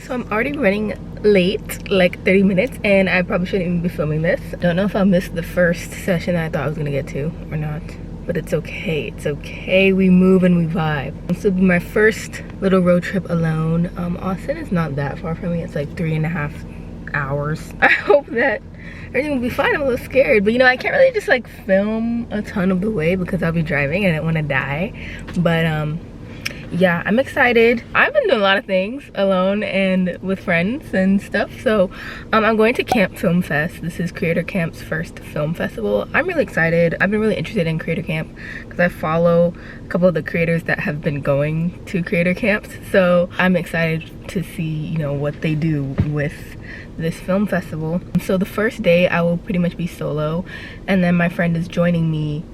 So I'm already running late, like 30 minutes, and I probably shouldn't even be filming this. Don't know if I'll miss the first session I thought I was gonna get to or not, but it's okay. It's okay. We move and we vibe. This will be my first little road trip alone. Austin is not that far from me. It's like 3.5 hours. I hope that everything will be fine. I'm a little scared, but you know, I can't really just like film a ton of the way because I'll be driving and I don't want to die. But yeah, I'm excited. I've been doing a lot of things alone and with friends and stuff. So I'm going to Camp Film Fest. This is Creator Camp's first film festival. I'm really excited. I've been really interested in Creator Camp because I follow a couple of the creators that have been going to Creator Camps. So I'm excited to see, you know, what they do with this film festival. So the first day I will pretty much be solo, and then my friend is joining me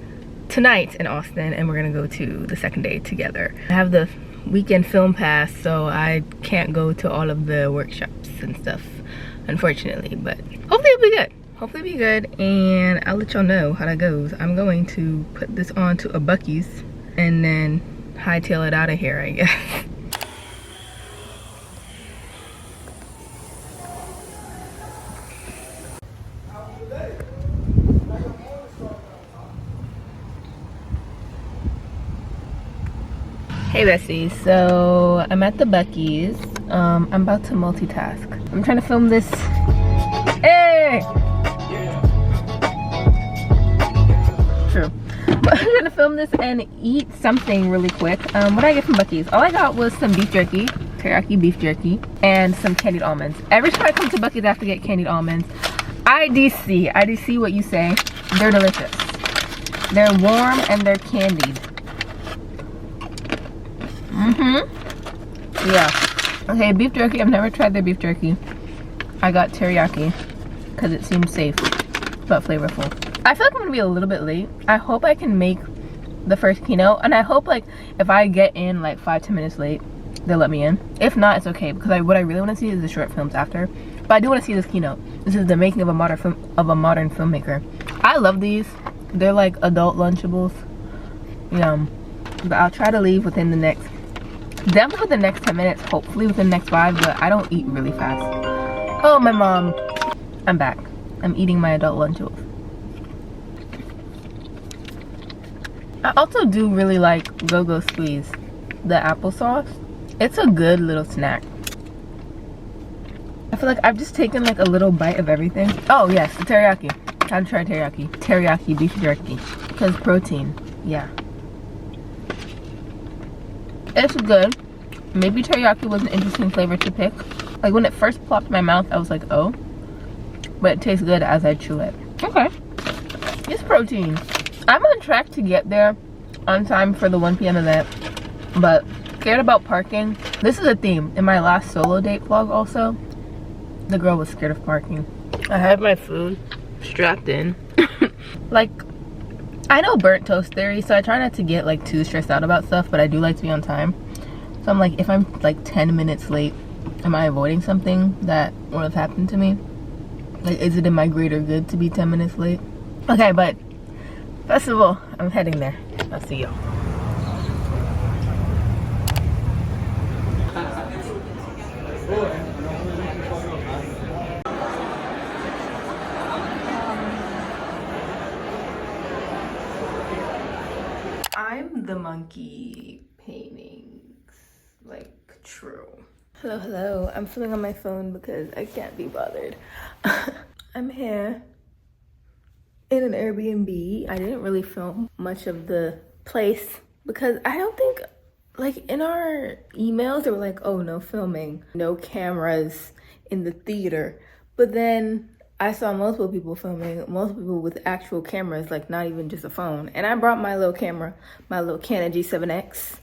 tonight in Austin, and we're gonna go to the second day together. I have the weekend film pass, so I can't go to all of the workshops and stuff, unfortunately, but hopefully it'll be good. Hopefully it'll be good, and I'll let y'all know how that goes. I'm going to put this on to a Buc-ee's and then hightail it out of here, I guess. Hey besties, so I'm at the Buc-ee's. I'm about to multitask. I'm trying to film this. Hey! True. But I'm gonna film this and eat something really quick. What did I get from Buc-ee's? All I got was some beef jerky, teriyaki beef jerky, and some candied almonds. Every time I come to Buc-ee's I have to get candied almonds. IDC what you say. They're delicious. They're warm and they're candied. Yeah. Okay, beef jerky. I've never tried their beef jerky. I got teriyaki because it seems safe but flavorful. I feel like I'm gonna be a little bit late. I hope I can make the first keynote, and I hope like if I get in like 5-10 minutes late, they'll let me in. If not, it's okay, because what I really want to see is the short films after. But I do want to see this keynote. This is the making of a modern filmmaker. I love these. They're like adult Lunchables. Yum. But I'll try to leave within the next, definitely within the next 10 minutes, hopefully within the next 5, but I don't eat really fast. Oh, my mom. I'm back. I'm eating my adult Lunchables. I also do really like Go-Go Squeeze, the applesauce. It's a good little snack. I feel like I've just taken like a little bite of everything. Oh yes, the teriyaki. How to try teriyaki. Teriyaki beef jerky. Because protein. Yeah. It's good. Maybe teriyaki was an interesting flavor to pick. Like when it first plopped in my mouth, I was like, oh. But it tastes good as I chew it. Okay. It's protein. I'm on track to get there on time for the 1 p.m. event, but scared about parking. This is a theme. In my last solo date vlog also, the girl was scared of parking. I have my food strapped in. Like, I know burnt toast theory, so I try not to get like too stressed out about stuff, but I do like to be on time. So I'm like, if I'm like 10 minutes late, am I avoiding something that would have happened to me? Like, is it in my greater good to be 10 minutes late? Okay, but festival, I'm heading there. I'll see y'all. I'm the monkey paintings, like true. Hello, I'm filming on my phone because I can't be bothered. I'm here in an Airbnb. I didn't really film much of the place because I don't think, like in our emails, they were like, oh, no filming, no cameras in the theater. But then I saw multiple people filming, multiple people with actual cameras, like not even just a phone. And I brought my little camera, my little Canon G7X.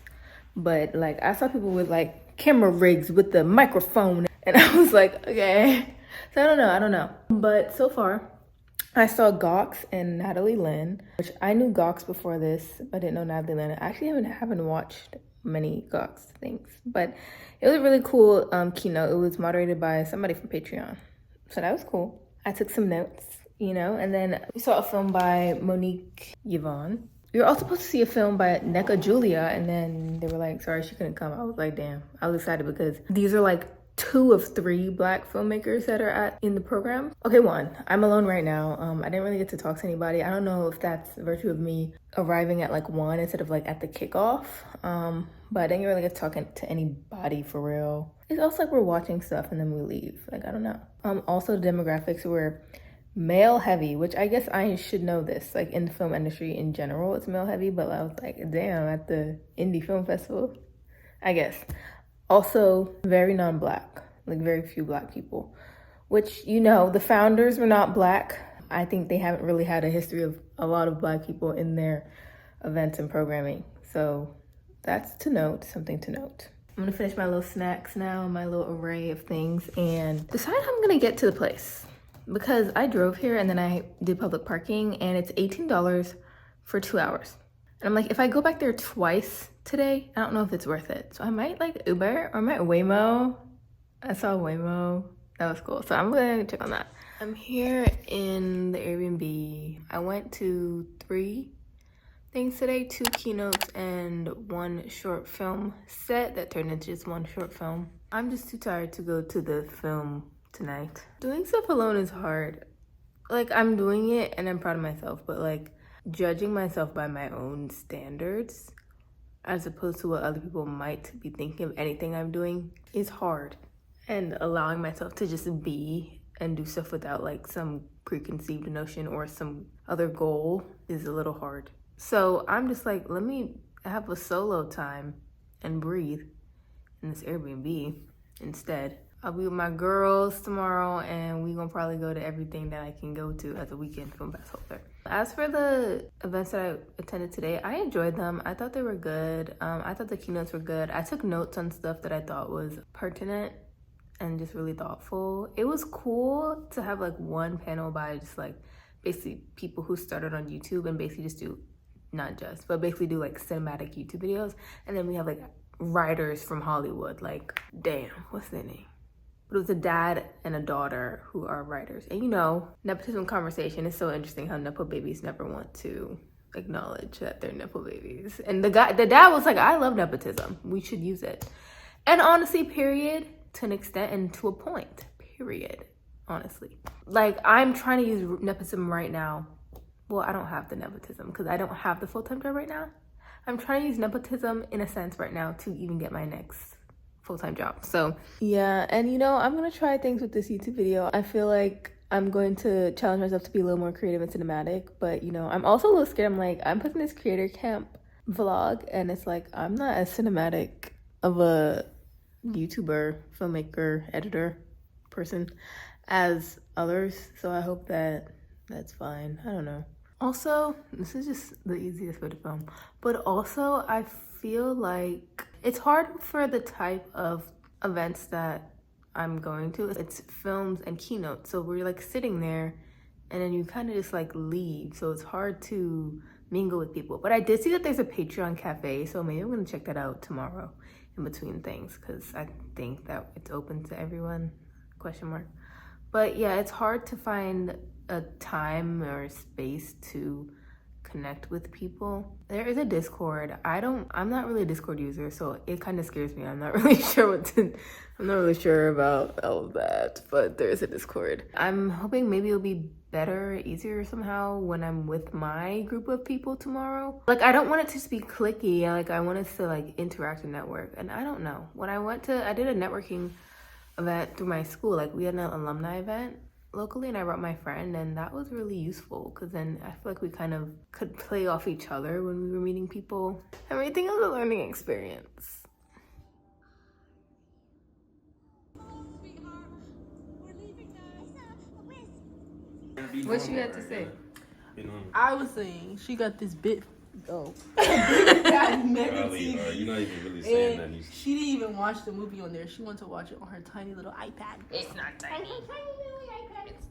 But like I saw people with like camera rigs with the microphone. And I was like, okay. So I don't know. But so far, I saw Gox and Natalie Lynn, which I knew Gox before this, but I didn't know Natalie Lynn. I actually haven't watched many Gox things, but it was a really cool keynote. It was moderated by somebody from Patreon, so that was cool. I took some notes, you know, and then we saw a film by Monique Yvonne. We were also supposed to see a film by NECA Julia, and then they were like, sorry, she couldn't come. I was like, damn. I was excited because these are like 2 of 3 Black filmmakers that are in the program. Okay, 1, I'm alone right now. I didn't really get to talk to anybody. I don't know if that's virtue of me arriving at like 1 instead of like at the kickoff. But I didn't really get to talk to anybody for real. It's also like we're watching stuff and then we leave. Like, I don't know. Also the demographics were male heavy, which I guess I should know this. Like in the film industry in general, it's male heavy, but I was like, damn, at the indie film festival, I guess. Also very non-Black, like very few Black people, which, you know, the founders were not Black. I think they haven't really had a history of a lot of Black people in their events and programming. So that's to note, something to note. I'm gonna finish my little snacks now, my little array of things, and decide how I'm gonna get to the place. Because I drove here and then I did public parking and it's $18 for 2 hours. And I'm like, if I go back there twice today, I don't know if it's worth it. So I might like Uber or I might Waymo. I saw Waymo, that was cool. So I'm gonna check on that. I'm here in the Airbnb. I went to 3 things today, 2 keynotes and 1 short film set that turned into just 1 short film. I'm just too tired to go to the film tonight. Doing stuff alone is hard. Like, I'm doing it and I'm proud of myself, but like judging myself by my own standards as opposed to what other people might be thinking of anything I'm doing is hard. And allowing myself to just be and do stuff without like some preconceived notion or some other goal is a little hard. So I'm just like, let me have a solo time and breathe in this Airbnb instead. I'll be with my girls tomorrow and we gonna probably go to everything that I can go to as a weekend film pass holder. As for the events that I attended today, I enjoyed them. I thought they were good. I thought the keynotes were good. I took notes on stuff that I thought was pertinent and just really thoughtful. It was cool to have like 1 panel by just like basically people who started on YouTube and basically just do, not just, but basically do like cinematic YouTube videos. And then we have like writers from Hollywood, like, damn, what's their name? But it was a dad and a daughter who are writers. And you know, nepotism conversation is so interesting how Nepo babies never want to acknowledge that they're Nepo babies. And the dad was like, I love nepotism. We should use it. And honestly, period, to an extent and to a point, period, honestly. Like, I'm trying to use nepotism right now. Well, I don't have the nepotism because I don't have the full-time job right now. I'm trying to use nepotism in a sense right now to even get my next full-time job. So yeah, and you know, I'm gonna try things with this YouTube video. I feel like I'm going to challenge myself to be a little more creative and cinematic, but you know, I'm also a little scared. I'm like, I'm putting this creator camp vlog and it's like, I'm not as cinematic of a YouTuber, filmmaker, editor person as others, so I hope that that's fine. I don't know. Also, this is just the easiest way to film, but also I feel like it's hard for the type of events that I'm going to. It's films and keynotes, so we're like sitting there and then you kind of just like leave, so it's hard to mingle with people. But I did see that there's a Patreon cafe, so maybe I'm gonna check that out tomorrow in between things because I think that it's open to everyone, question mark. But yeah, it's hard to find a time or space to connect with people. There is a Discord. I'm not really a Discord user, so it kind of scares me. I'm not really sure about all of that, but there is a Discord. I'm hoping maybe it'll be better, easier somehow when I'm with my group of people tomorrow. Like, I don't want it to just be clicky. Like, I want us to like interact and network. And I don't know. When I did a networking event through my school. Like, we had an alumni event locally and I brought my friend, and that was really useful because then I feel like we kind of could play off each other when we were meeting people. Everything was a learning experience. What you had to say? I was saying she got this big mega TV. You're not even really saying that. She didn't even watch the movie on there. She wanted to watch it on her tiny little iPad. It's not tiny.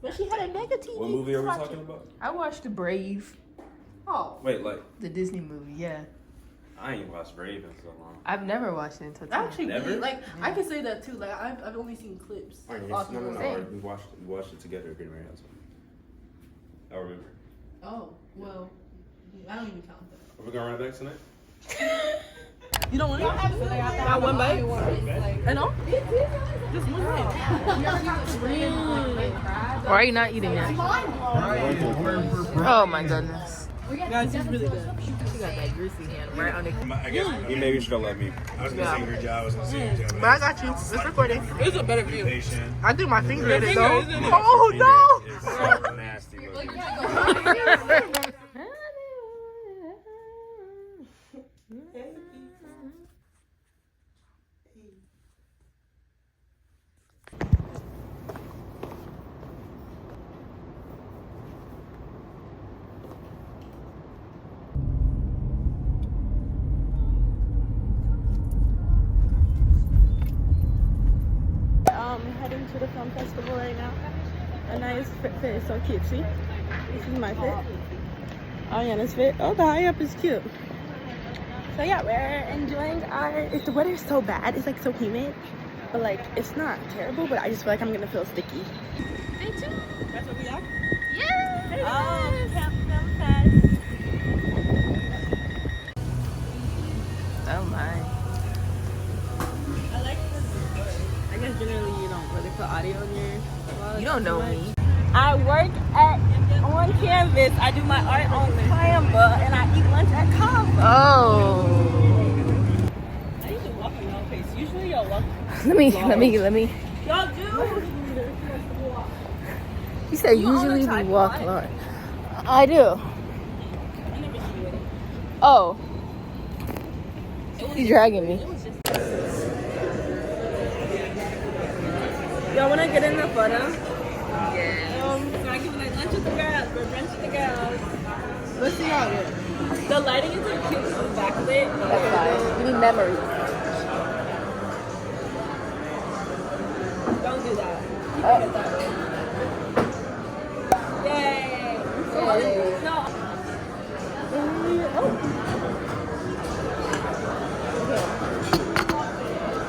But she had a mega TV. What movie are we talking about? I watched The Brave. Oh. Wait, like the Disney movie, yeah. I ain't watched Brave in so long. I've never watched it until today. Actually, never? like, yeah. I can say that too. Like, I've only seen clips. No. We watched it together. Getting ready to I remember. Oh, well, I don't even count that. Are we gonna run it back tonight? You don't want to? Got one bite? I know. Just one night. Why are you not eating it? Oh my goodness. Guys, it's really good. She got that greasy hand right on the. I guess you maybe should have let me. I was gonna say your job. I was gonna say your job. But I got you. It's recording. It's a better view. Patient. I threw my finger at it finger, though. isn't it? Oh no! It's so nasty looking. Heading to the film festival right now. A nice fit is so cutesy. This is my fit. Ariana's fit. Oh, the high up is cute. So yeah, we're enjoying our. The weather's so bad. It's like so humid, but like it's not terrible. But I just feel like I'm gonna feel sticky. Me too. That's what we are. Yes. Camp Film Fest. Oh my. I like this. I guess generally you don't really put audio in your. You don't know me. I work on Canvas. I do my art on Canva, and I eat lunch at Canva. Oh. I usually walk at y'all pace. Usually y'all walk. Let me. Y'all do. You said You own a usually we tripod? walk a lot. I do. I never see you with it. Oh. He's dragging me. Y'all wanna get in the photo? Yeah. So I give like lunch with the girls, or brunch with the girls. Let's see how it is. The lighting is like cute on the back of it. That's fine. We need memories. Don't do that. You Oh. can get that way. Yay! No.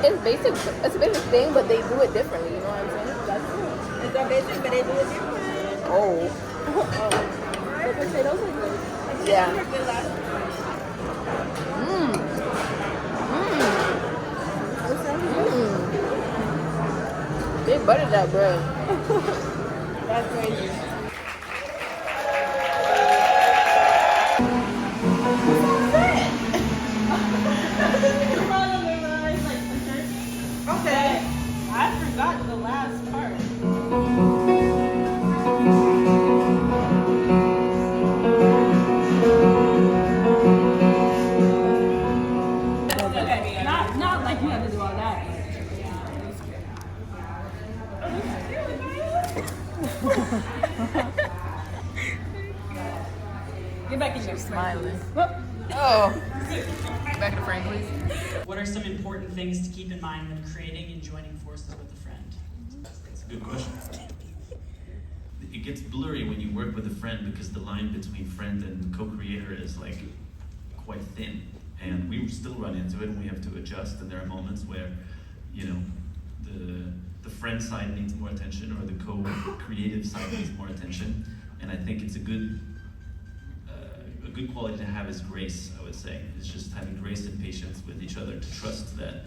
It's basic. It's a basic thing, but they do it differently. You know what I'm saying? That's true. It's a basic, but they do it different. Oh. The potatoes are good. Yeah. They were good last time. They buttered that bread. That's crazy. Okay. I forgot the last part. Okay, not like you have to do all that. Get back in your Smiling. Oh. Back in the frame, please. What are some important things to keep in mind when creating and joining forces with a friend? That's a good question. It gets blurry when you work with a friend because the line between friend and co-creator is like quite thin. And we still run into it and we have to adjust, and there are moments where, you know, the friend side needs more attention or the co-creative side needs more attention. And I think it's a good quality to have is grace, I would say. It's just having grace and patience with each other to trust that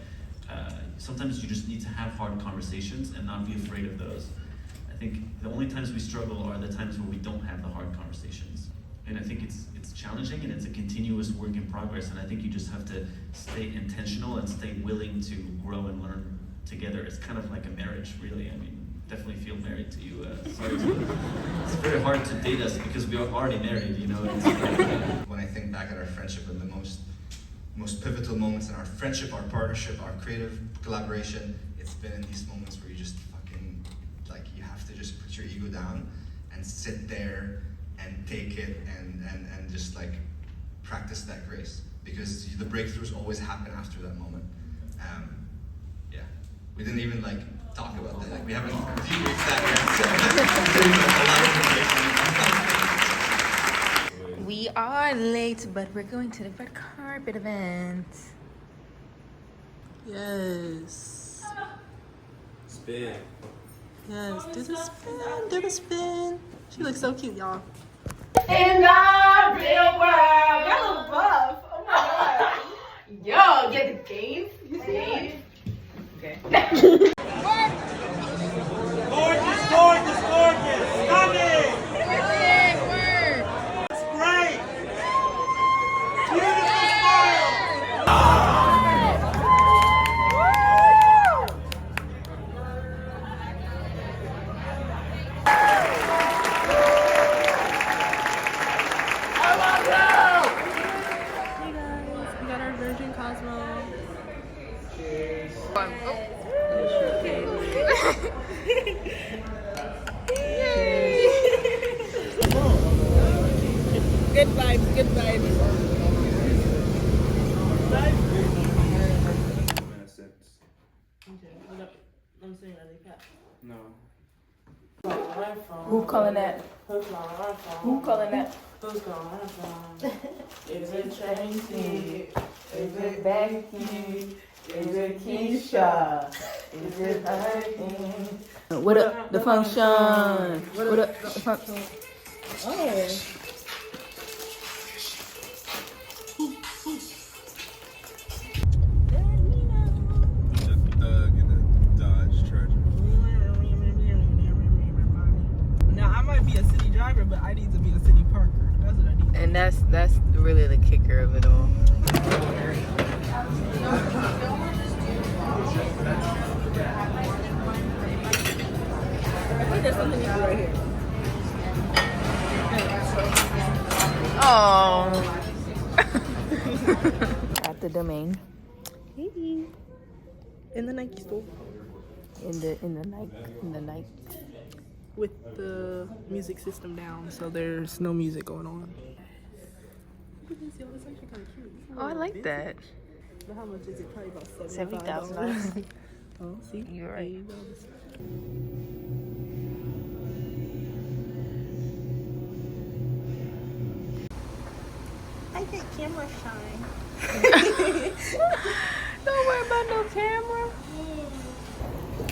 sometimes you just need to have hard conversations and not be afraid of those. I think the only times we struggle are the times where we don't have the hard conversations. And I think it's challenging and it's a continuous work in progress, and I think you just have to stay intentional and stay willing to grow and learn together. It's kind of like a marriage, really. I mean, definitely feel married to you. It's very hard to date us because we are already married, you know. It's like, when I think back at our friendship and the most pivotal moments in our friendship, our partnership, our creative collaboration, it's been in these moments where you just fucking, like, you have to just put your ego down and sit there and take it and just like practice that grace, because the breakthroughs always happen after that moment. Yeah, we didn't even like talk about that. Like, we haven't reached that yet. We are late, but we're going to the red carpet event. Yes. Spin. Yes. Do the spin. Do the spin. She looks so cute, y'all. In the real world. Y'all look buff. Oh my god. Yo, get the games. Games. Okay. Okay. Gorgeous, gorgeous, gorgeous. Stunning. That's great. Beautiful smile. Hey guys, we got our Virgin Cosmo. Good vibes, good vibes. I'm saying that they cat. No. Who calling that? Who calling that? Who's going Is it Tracy? Is it Becky? Is it Keisha? Is it Heidi? What up, the function? What up, the function? Oh. Now I might be a city driver, but I need to be a city parker. That's what I need. And that's really the kicker of it all. I think there's something you do right here. Oh. At the domain. Hey. In the Nike store. In the night. With the music system down, so there's no music going on. Look at this, yo, it's actually kind of cute. Oh, I like that. But how much is it? Probably about $70,000. Oh, see? You're right. There you go. I get camera shine. Don't worry about no camera.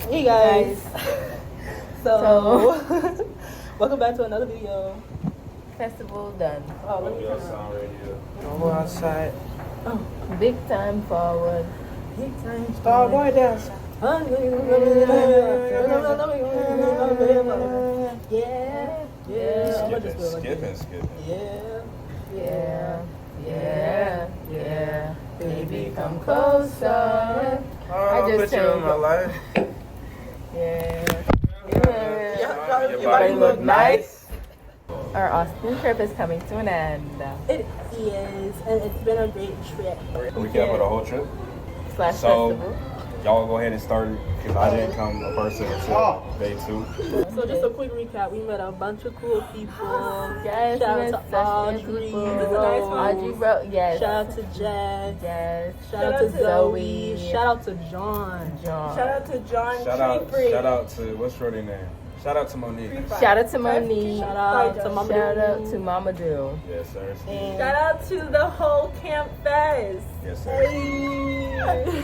Hey guys. So welcome back to another video. Festival done. Oh, let me turn around. Go outside. Big time forward. Start going down. Yeah. Skipping. Yeah. Baby, come closer. I just put you in my life. Yeah. Your Everybody look nice. Our Austin trip is coming to an end. It is, and it's been a great trip. Recap of the whole trip. / So, festival. y'all go ahead and start it because I didn't come a person until day 2. So just a quick recap. We met a bunch of cool people. Yes, Shout we met out to such good Audrey. people. That's a nice one. Audrey wrote, yes. Shout out to Jess. Yes. Shout out to Zoe. Shout out to John. John. Shout out to John. Shout out to, what's shorty name? Shout out to Monique. Shout out to Monique. Shout out to Mama. Shout out to Mama Do. Yes, sir. And shout out to the whole Camp Fest. Yes, sir.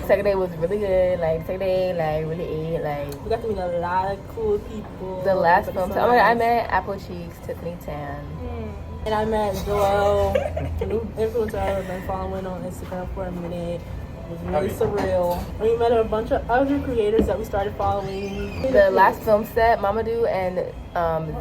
Second day was really good. Second day, really ate. We got to meet a lot of cool people. The last film. So, I met Apple Cheeks, Tiffany Tan. And I met Joel, a new influencer I've been following on Instagram for a minute. It was really surreal. And we met a bunch of other creators that we started following. The last film set, Mamadou and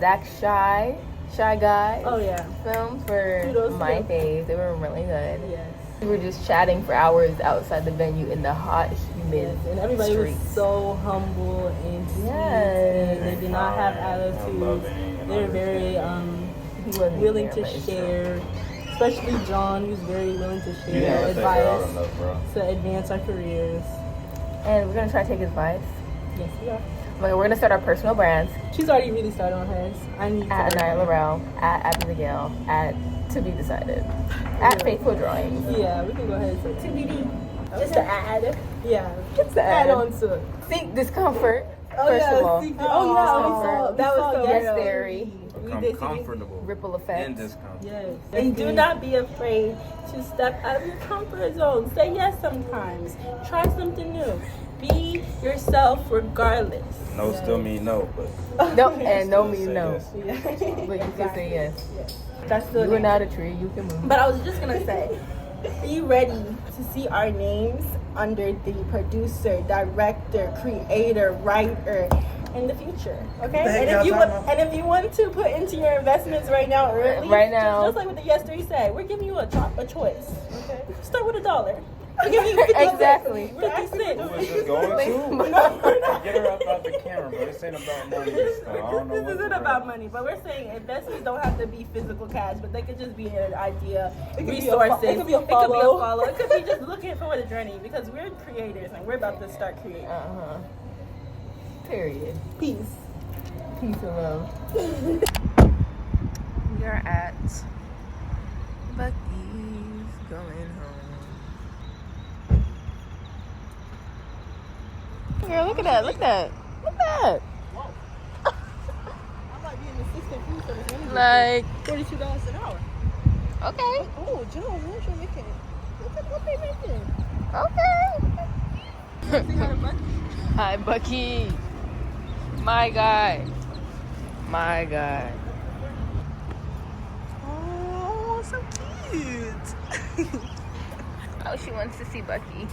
Zach Shy Guy. Oh yeah. Films were my fave. They were really good. Yes. We were just chatting for hours outside the venue in the hot, humid And everybody streets. was so humble and sweet. Yes. And they did not have attitudes. They were very He wasn't willing there, to but it's share. Especially John, he was very willing to You share didn't take her out advice enough, bro. to advance our careers. And we're gonna try to take advice. Yes, we are. We're gonna start our personal brands She's already really started on hers. I need at to. Anaya Laurel, at Abigail, at To Be Decided, at Faithful Drawings. Yeah, we can go ahead and say TBD. Just to add. Yeah. Just to Add add on to it. Seek discomfort. Oh, First yeah, of all, we saw that was so yes, real. theory, Become comfortable ripple in effects. discomfort. Yes. And do not be afraid to step out of your comfort zone. Say yes sometimes. Try something new. Be yourself regardless. No still mean no, but No, and no means say no. yes. But you can say yes. That's the You are not a tree, you can move. But I was just gonna say, are you ready to see our names under the producer, director, creator, writer in the future. Okay? And if you want to put into your investments right now early, Right now. just like what the Yes 3 said, we're giving you a choice. Okay? Start with $1. We're giving you 50 Exactly. 50 cents. Who's this going to? Get her up out the camera, bro. This ain't about money. So I don't know This what isn't to about money, but we're saying investments don't have to be physical cash, but they could just be an idea, It could be a resources. it could be a It could be a follow. follow. It could be just looking for the journey because we're creators and we're about to start creating. Period. Peace. Peace and love. We are at Bucky's going home. Girl, look at that. Look at that. Look at that. I might be an assistant food service manager. Like, $42 an hour. okay. Oh, General Mills are making. Look at what they're making. Okay. Hi, Bucky. My guy. My guy. Oh, so cute. Oh, she wants to see Bucky.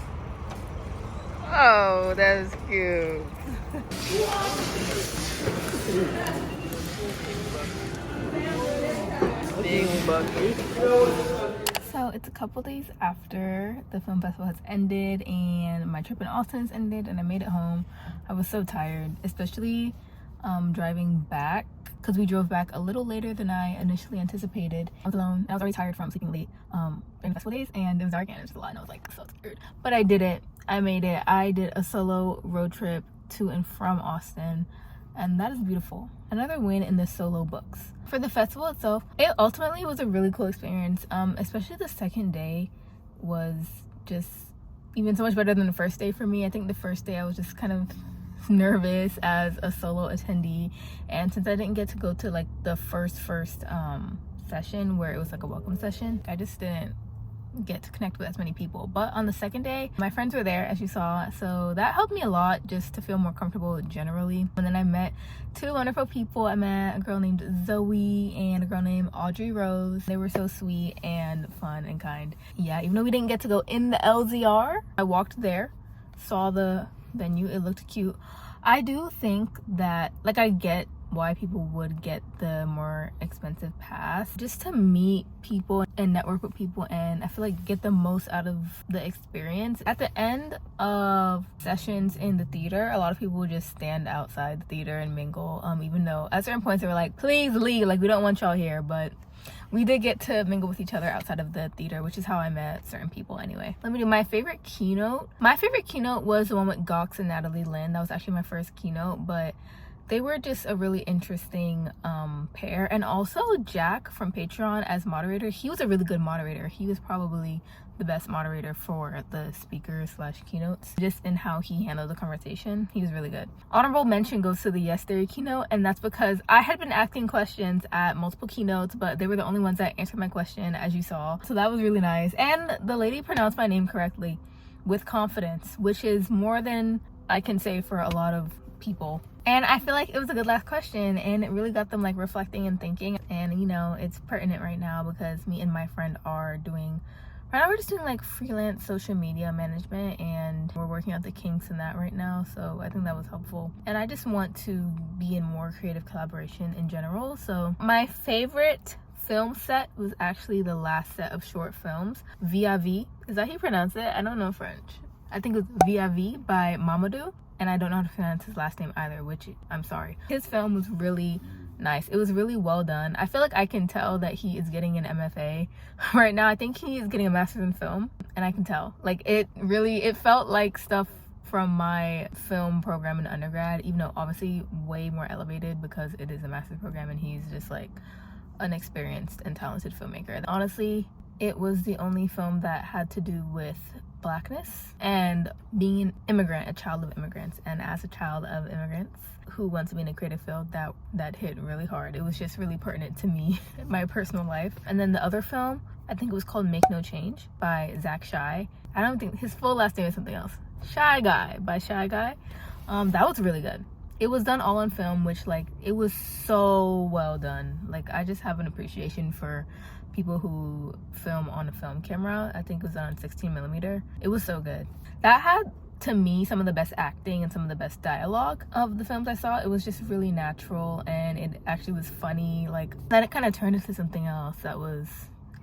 Oh, that is cute. Big Bucky. So it's a couple days after the film festival has ended and my trip in Austin has ended and I made it home. I was so tired, especially driving back because we drove back a little later than I initially anticipated. I was alone. I was already tired from sleeping late during the festival days and it was dark and it was a lot and I was like so scared. But I did it. I made it. I did a solo road trip to and from Austin and that is beautiful. Another win in the solo books. For the festival itself, it ultimately was a really cool experience, especially the second day was just even so much better than the first day for me. I think the first day I was just kind of nervous as a solo attendee, and since I didn't get to go to like the first session where it was like a welcome session, I just didn't get to connect with as many people. But on the second day, my friends were there, as you saw, so that helped me a lot just to feel more comfortable generally. And then I met two wonderful people. I met a girl named Zoe and a girl named Audrey Rose. They were so sweet and fun and kind. Yeah, even though we didn't get to go in the LZR, I walked there, saw the venue, it looked cute. I do think that, like, I get why people would get the more expensive pass, just to meet people and network with people, and I feel like get the most out of the experience. At the end of sessions in the theater, a lot of people would just stand outside the theater and mingle, even though at certain points they were like, please leave, like we don't want y'all here, but we did get to mingle with each other outside of the theater, which is how I met certain people anyway. Let me do my favorite keynote. My favorite keynote was the one with Gox and Natalie Lynn. That was actually my first keynote, but they were just a really interesting pair. And also Jack from Patreon as moderator, he was a really good moderator. He was probably the best moderator for the speakers / keynotes, just in how he handled the conversation. He was really good. Honorable mention goes to the Yes Theory keynote, and that's because I had been asking questions at multiple keynotes, but they were the only ones that answered my question, as you saw. So that was really nice. And the lady pronounced my name correctly with confidence, which is more than I can say for a lot of people. And I feel like it was a good last question, and it really got them like reflecting and thinking. And you know, it's pertinent right now because me and my friend are doing, right now we're just doing like freelance social media management, and we're working out the kinks in that right now. So I think that was helpful. And I just want to be in more creative collaboration in general. So my favorite film set was actually the last set of short films, Via V. Is that how you pronounce it? I don't know French. I think it was Via V by Mamadou. And I don't know how to pronounce his last name either, which I'm sorry. His film was really nice. It was really well done. I feel like I can tell that he is getting an MFA right now. I think he is getting a master's in film, and I can tell. Like, it felt like stuff from my film program in undergrad, even though obviously way more elevated because it is a master's program and he's just like an experienced and talented filmmaker. Honestly, it was the only film that had to do with Blackness and being an immigrant, a child of immigrants. And as a child of immigrants who wants to be in a creative field, that hit really hard. It was just really pertinent to me, my personal life. And then the other film, I think it was called Make No Change by Zach Shy. I don't think his full last name is something else. Shy Guy by Shy Guy. That was really good. It was done all on film, which like, it was so well done. Like, I just have an appreciation for people who film on a film camera. I think it was on 16mm. It was so good. That had, to me, some of the best acting and some of the best dialogue of the films I saw. It was just really natural, and it actually was funny. Like, then it kind of turned into something else that was,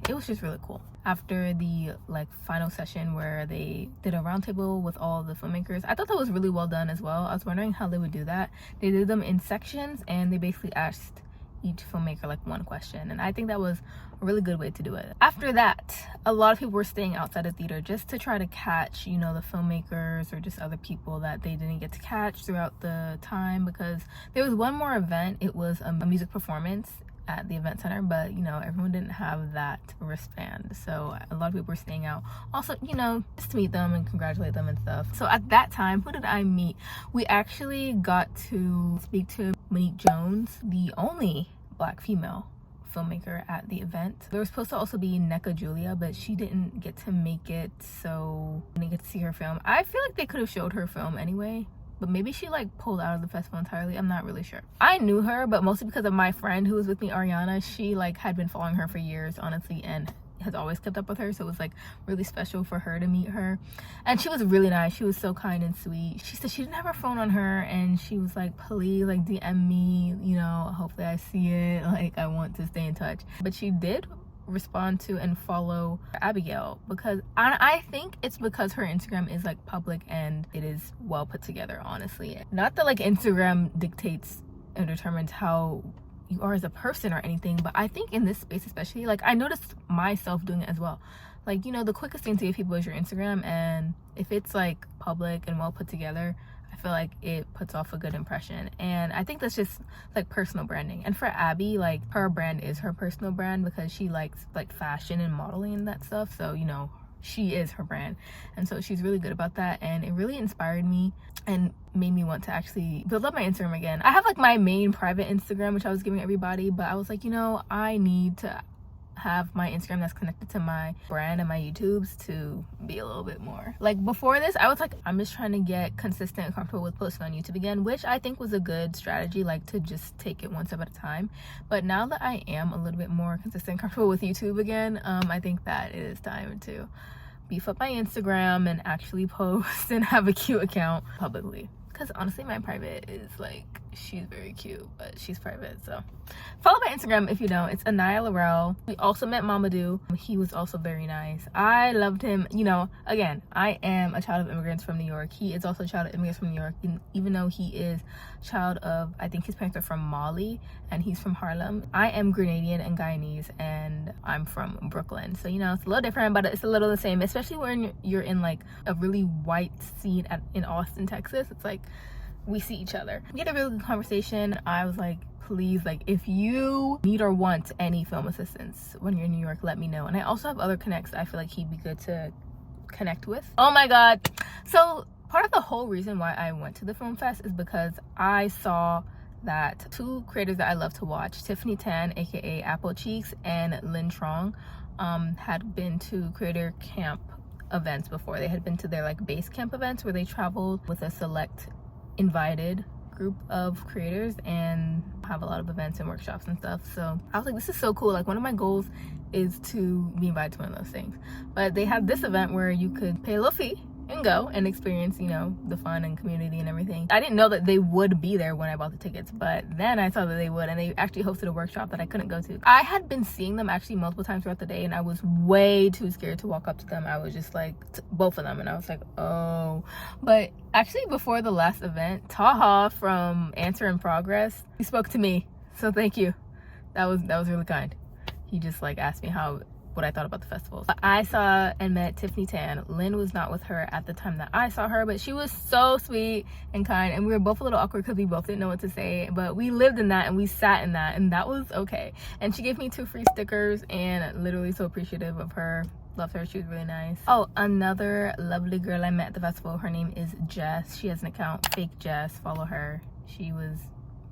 it was just really cool. After the like final session where they did a roundtable with all the filmmakers, I thought that was really well done as well. I was wondering how they would do that. They did them in sections, and they basically asked each filmmaker like one question, and I think that was a really good way to do it. After that, a lot of people were staying outside the theater just to try to catch, you know, the filmmakers or just other people that they didn't get to catch throughout the time, because there was one more event. It was a music performance at the event center, but you know, everyone didn't have that wristband, so a lot of people were staying out also, you know, just to meet them and congratulate them and stuff. So at that time, who did I meet? We actually got to speak to Monique Jones, the only Black female filmmaker at the event. There was supposed to also be Neka Julia, but she didn't get to make it, so we didn't get to see her film. I feel like they could have showed her film anyway, but maybe she like pulled out of the festival entirely. I'm not really sure. I knew her, but mostly because of my friend who was with me, Ariana. She like had been following her for years, honestly, and has always kept up with her, so it was like really special for her to meet her. And she was really nice. She was so kind and sweet. She said she didn't have her phone on her, and she was like, please like DM me, you know, hopefully I see it, like I want to stay in touch. But she did respond to and follow Abigail, because I think it's because her Instagram is like public and it is well put together, honestly. Not that like Instagram dictates and determines how you are as a person or anything, but I think in this space especially, like I noticed myself doing it as well. Like, you know, the quickest thing to give people is your Instagram, and if it's like public and well put together, I feel like it puts off a good impression. And I think that's just like personal branding. And for Abby, like her brand is her personal brand, because she likes like fashion and modeling and that stuff, so you know, she is her brand, and so she's really good about that. And it really inspired me and made me want to actually build up my Instagram again. I have like my main private Instagram, which I was giving everybody, but I was like, you know, I need to have my Instagram that's connected to my brand and my YouTubes to be a little bit more. Like before this, I was like, I'm just trying to get consistent and comfortable with posting on YouTube again, which I think was a good strategy, like to just take it one step at a time. But now that I am a little bit more consistent and comfortable with YouTube again, I think that it is time to beef up my Instagram and actually post and have a cute account publicly. Because honestly, my private is like, she's very cute, but she's private. So follow my Instagram if you don't. It's Anaya Laurel. We also met Mamadou. He was also very nice. I loved him. You know, again, I am a child of immigrants from New York. He is also a child of immigrants from New York. And even though he is a child of, I think his parents are from Mali and he's from Harlem, I am Grenadian and Guyanese, and I'm from Brooklyn. So, you know, it's a little different, but it's a little the same, especially when you're in like a really white scene in Austin, Texas. It's like, we see each other. We had a really good conversation. I was like, please, like if you need or want any film assistance when you're in New York, let me know. And I also have other connects I feel like he'd be good to connect with. Oh my god. So part of the whole reason why I went to the film fest is because I saw that two creators that I love to watch, Tiffany Tan, aka Apple Cheeks, and Lynn Trong, had been to creator camp events before. They had been to their like base camp events where they traveled with a select invited group of creators and have a lot of events and workshops and stuff. So I was like, this is so cool. Like one of my goals is to be invited to one of those things. But they had this event where you could pay a little fee and go and experience, you know, the fun and community and everything. I didn't know that they would be there when I bought the tickets, but then I saw that they would, and they actually hosted a workshop that I couldn't go to. I had been seeing them actually multiple times throughout the day, and I was way too scared to walk up to them. I was just like, both of them, and I was like, oh. But actually before the last event, Taha from Answer in Progress, he spoke to me, so thank you. That was really kind. He just like asked me what I thought about the festival. I saw and met Tiffany Tan. Lynn was not with her at the time that I saw her, but she was so sweet and kind, and we were both a little awkward because we both didn't know what to say, but we lived in that and we sat in that, and that was okay. And she gave me 2 free stickers, and literally so appreciative of her. Loved her. She was really nice. Oh, another lovely girl I met at the festival, her name is Jess. She has an account, Fake Jess. Follow her. She was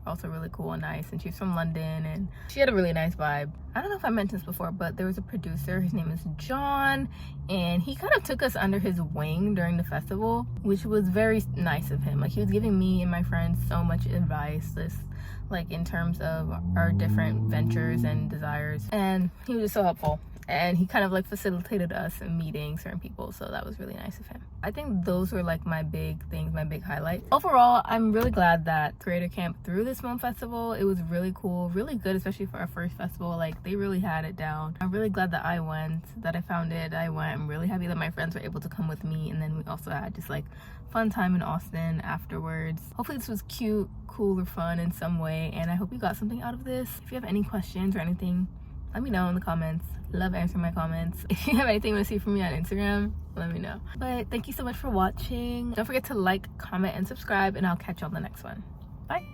also really cool and nice, and she's from London, and she had a really nice vibe. I don't know if I mentioned this before, but there was a producer, his name is John, and he kind of took us under his wing during the festival, which was very nice of him. Like, he was giving me and my friends so much advice, like in terms of our different ventures and desires, and he was just so helpful. And he kind of like facilitated us in meeting certain people, so that was really nice of him. I think those were like my big things, my big highlights. Overall, I'm really glad that Creator Camp threw this film festival. It was really cool, really good, especially for our first festival. Like, they really had it down. I'm really glad that I went, that I found it, I went. I'm really happy that my friends were able to come with me, and then we also had just like fun time in Austin afterwards. Hopefully this was cute, cool, or fun in some way, and I hope you got something out of this. If you have any questions or anything, let me know in the comments. Love answering my comments. If you have anything you want to see from me on Instagram, let me know. But thank you so much for watching. Don't forget to like, comment, and subscribe, and I'll catch you on the next one. Bye.